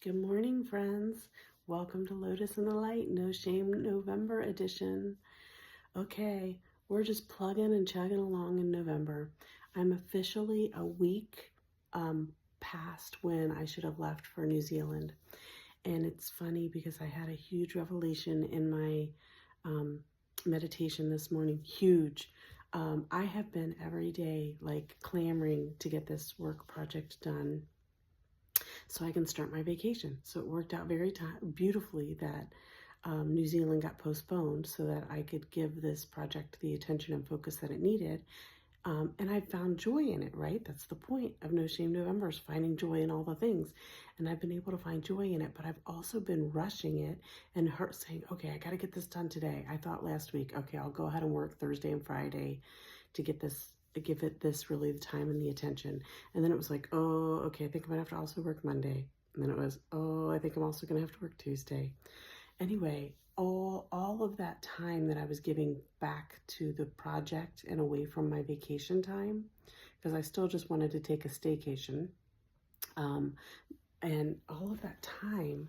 Good morning, friends. Welcome to Lotus in the Light, No Shame November edition. Okay, we're just plugging and chugging along in November. I'm officially a week past when I should have left for New Zealand. And it's funny because I had a huge revelation in my meditation this morning. Huge. I have been every day like clamoring to get this work project done so I can start my vacation. So it worked out very beautifully that New Zealand got postponed so that I could give this project the attention and focus that it needed. And I found joy in it, right? That's the point of No Shame November, is finding joy in all the things. And I've been able to find joy in it, but I've also been rushing it and saying, okay, I got to get this done today. I thought last week, okay, I'll go ahead and work Thursday and Friday to give it this really the time and the attention. And then it was like, oh, okay, I think I might have to also work Monday. And then it was, oh, I think I'm also going to have to work Tuesday. Anyway, all of that time that I was giving back to the project and away from my vacation time, because I still just wanted to take a staycation, and all of that time,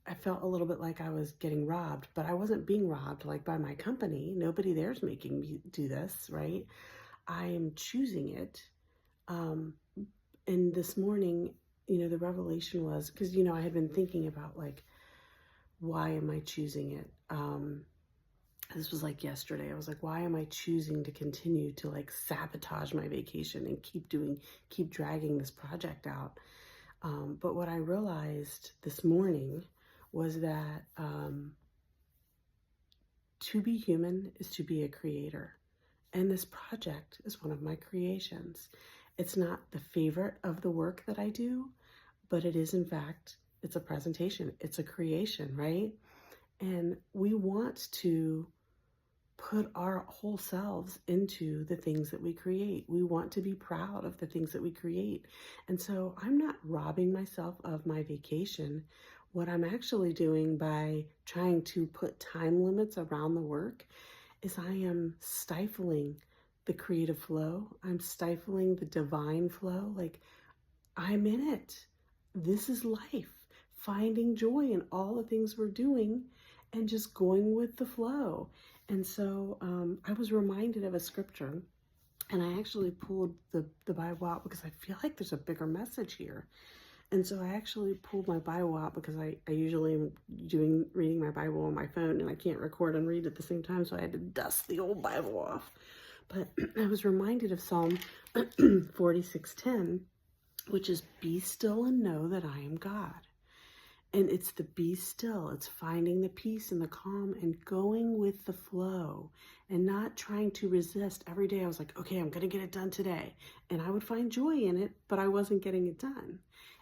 I felt a little bit like I was getting robbed, but I wasn't being robbed like by my company. Nobody there's making me do this, right? I am choosing it. And this morning, the revelation was, because, I had been thinking about like, why am I choosing it? This was like yesterday. I was like, why am I choosing to continue to like sabotage my vacation and keep dragging this project out? But what I realized this morning was that to be human is to be a creator. And this project is one of my creations. It's not the favorite of the work that I do, but it is, in fact, it's a presentation. It's a creation, right? And we want to put our whole selves into the things that we create. We want to be proud of the things that we create. And so I'm not robbing myself of my vacation. What I'm actually doing by trying to put time limits around the work is I am stifling the creative flow. I'm stifling the divine flow. Like, I'm in it. This is life. Finding joy in all the things we're doing and just going with the flow. And so I was reminded of a scripture, and I actually pulled the Bible out because I feel like there's a bigger message here. And so I actually pulled my Bible out because I usually am reading my Bible on my phone, and I can't record and read at the same time, so I had to dust the old Bible off. But I was reminded of Psalm 46:10, which is, be still and know that I am God. And it's the be still. It's finding the peace and the calm and going with the flow and not trying to resist. Every day I was like, okay, I'm going to get it done today. And I would find joy in it, but I wasn't getting it done.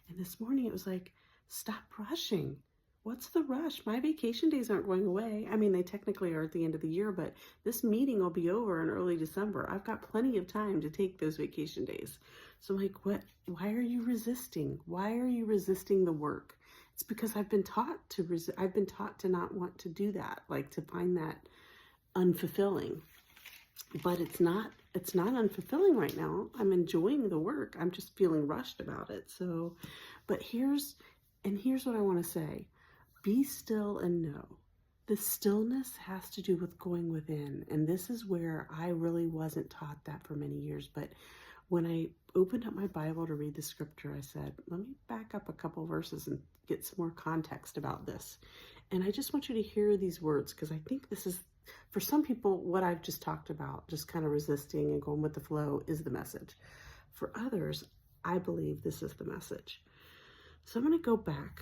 And this morning it was like, stop rushing. What's the rush? My vacation days aren't going away. I mean, they technically are at the end of the year, but this meeting will be over in early December. I've got plenty of time to take those vacation days. So I'm like, why are you resisting? Why are you resisting the work? It's because I've been taught to not want to do that, like to find that unfulfilling. But it's not unfulfilling right now. I'm enjoying the work. I'm just feeling rushed about it. So, but here's what I want to say. Be still and know. The stillness has to do with going within. And this is where I really wasn't taught that for many years. But when I opened up my Bible to read the scripture, I said, let me back up a couple verses and get some more context about this. And I just want you to hear these words, because I think this is, for some people, what I've just talked about, just kind of resisting and going with the flow, is the message. For others, I believe this is the message. So I'm going to go back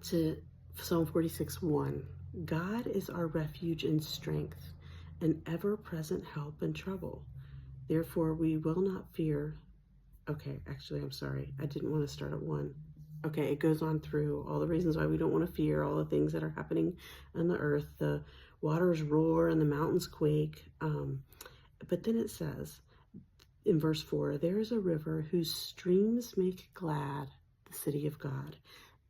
to Psalm 46:1. God is our refuge and strength, an ever-present help in trouble. Therefore, we will not fear. Okay, actually, I'm sorry. I didn't want to start at 1. Okay, it goes on through all the reasons why we don't want to fear, all the things that are happening on the earth. The waters roar and the mountains quake. But then it says in verse 4, there is a river whose streams make glad the city of God.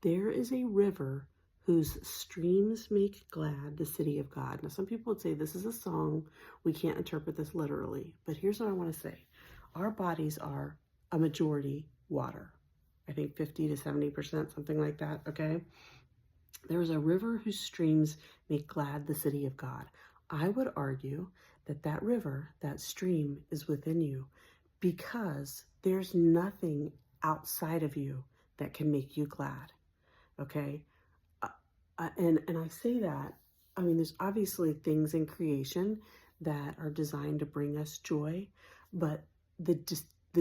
There is a river whose streams make glad the city of God. Now, some people would say this is a song. We can't interpret this literally. But here's what I want to say. Our bodies are a majority water. I think 50 to 70%, something like that, okay? There is a river whose streams make glad the city of God. I would argue that that river, that stream, is within you because there's nothing outside of you that can make you glad, okay? And I say that, I mean, there's obviously things in creation that are designed to bring us joy, but the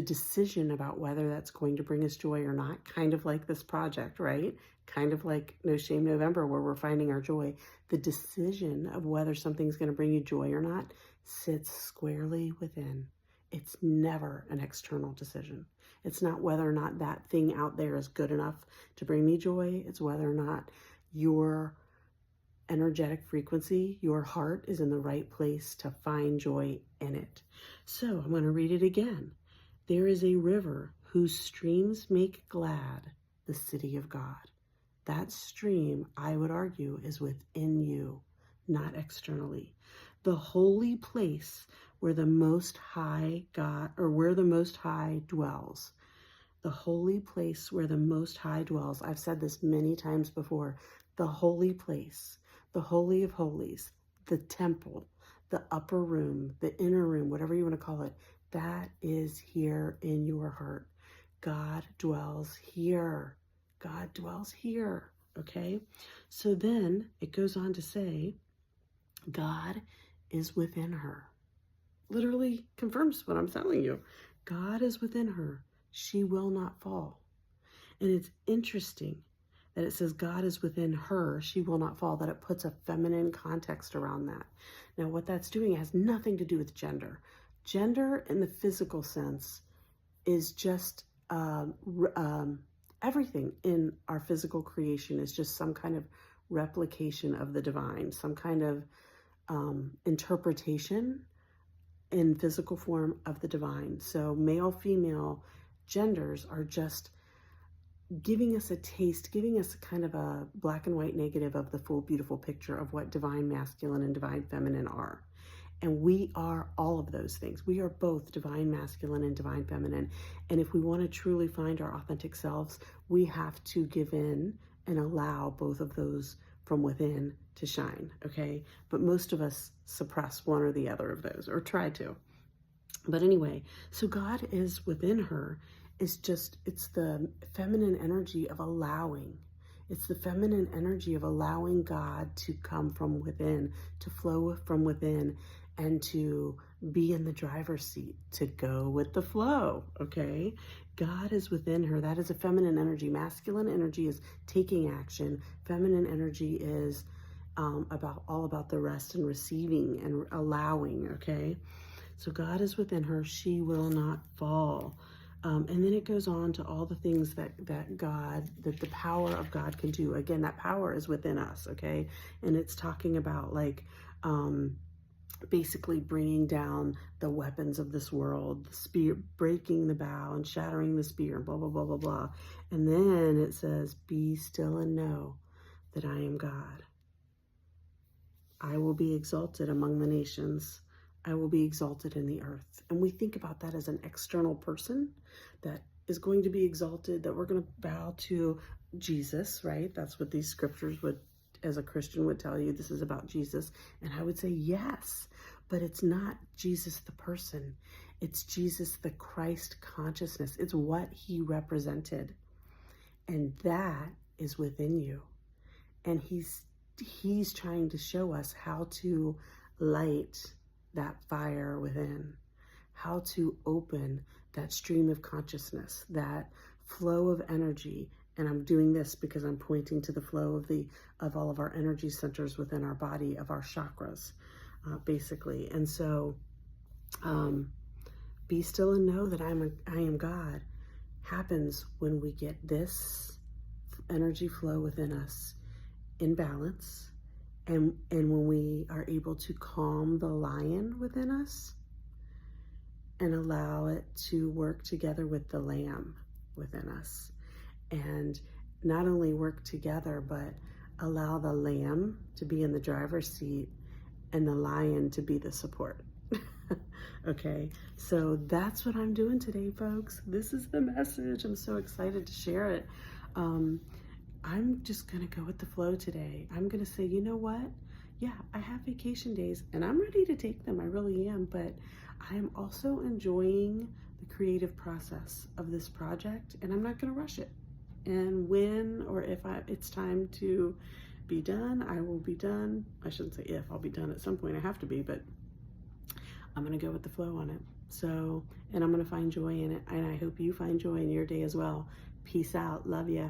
decision about whether that's going to bring us joy or not, kind of like this project, right? Kind of like No Shame November, where we're finding our joy. The decision of whether something's going to bring you joy or not sits squarely within. It's never an external decision. It's not whether or not that thing out there is good enough to bring me joy. It's whether or not your energetic frequency, your heart, is in the right place to find joy in it. So I'm going to read it again. There is a river whose streams make glad the city of God. That stream, I would argue, is within you, not externally. The holy place where the Most High God, or where the Most High dwells. The holy place where the Most High dwells. I've said this many times before. The holy place, the Holy of Holies, the temple, the upper room, the inner room, whatever you want to call it, that is here in your heart. God dwells here. God dwells here, okay? So then it goes on to say, God is within her. Literally confirms what I'm telling you. God is within her. She will not fall. And it's interesting that it says God is within her, she will not fall, that it puts a feminine context around that. Now, what that's doing has nothing to do with gender. Gender in the physical sense is just everything in our physical creation is just some kind of replication of the divine, some kind of interpretation in physical form of the divine. So male, female genders are just giving us a taste, giving us a kind of a black and white negative of the full beautiful picture of what divine masculine and divine feminine are. And we are all of those things. We are both divine masculine and divine feminine. And if we want to truly find our authentic selves, we have to give in and allow both of those from within to shine, okay? But most of us suppress one or the other of those, or try to. But anyway, so God is within her. It's the feminine energy of allowing. It's the feminine energy of allowing God to come from within, to flow from within, and to be in the driver's seat, to go with the flow, okay? God is within her. That is a feminine energy. Masculine energy is taking action. Feminine energy is all about the rest and receiving and allowing, okay? So God is within her. She will not fall. And then it goes on to all the things that the power of God can do. Again, that power is within us, okay? And it's talking about like basically bringing down the weapons of this world, the spear, breaking the bow and shattering the spear, blah, blah, blah, blah, blah. And then it says, be still and know that I am God. I will be exalted among the nations. I will be exalted in the earth. And we think about that as an external person that is going to be exalted, that we're going to bow to Jesus, right? That's what these scriptures would, as a Christian, would tell you. This is about Jesus. And I would say, yes, but it's not Jesus the person. It's Jesus the Christ consciousness. It's what he represented. And that is within you. And he's trying to show us how to light that fire within, how to open that stream of consciousness, that flow of energy. And I'm doing this because I'm pointing to the flow of all of our energy centers within our body, of our chakras, basically. And so, be still and know that I am God happens when we get this energy flow within us in balance. And when we are able to calm the lion within us and allow it to work together with the lamb within us. And not only work together, but allow the lamb to be in the driver's seat and the lion to be the support. Okay, so that's what I'm doing today, folks. This is the message. I'm so excited to share it. Um, I'm just going to go with the flow today. I'm going to say, you know what? Yeah, I have vacation days and I'm ready to take them. I really am. But I am also enjoying the creative process of this project and I'm not going to rush it. And when or if it's time to be done, I will be done. I shouldn't say if, I'll be done at some point. I have to be, but I'm going to go with the flow on it. So, and I'm going to find joy in it. And I hope you find joy in your day as well. Peace out. Love ya.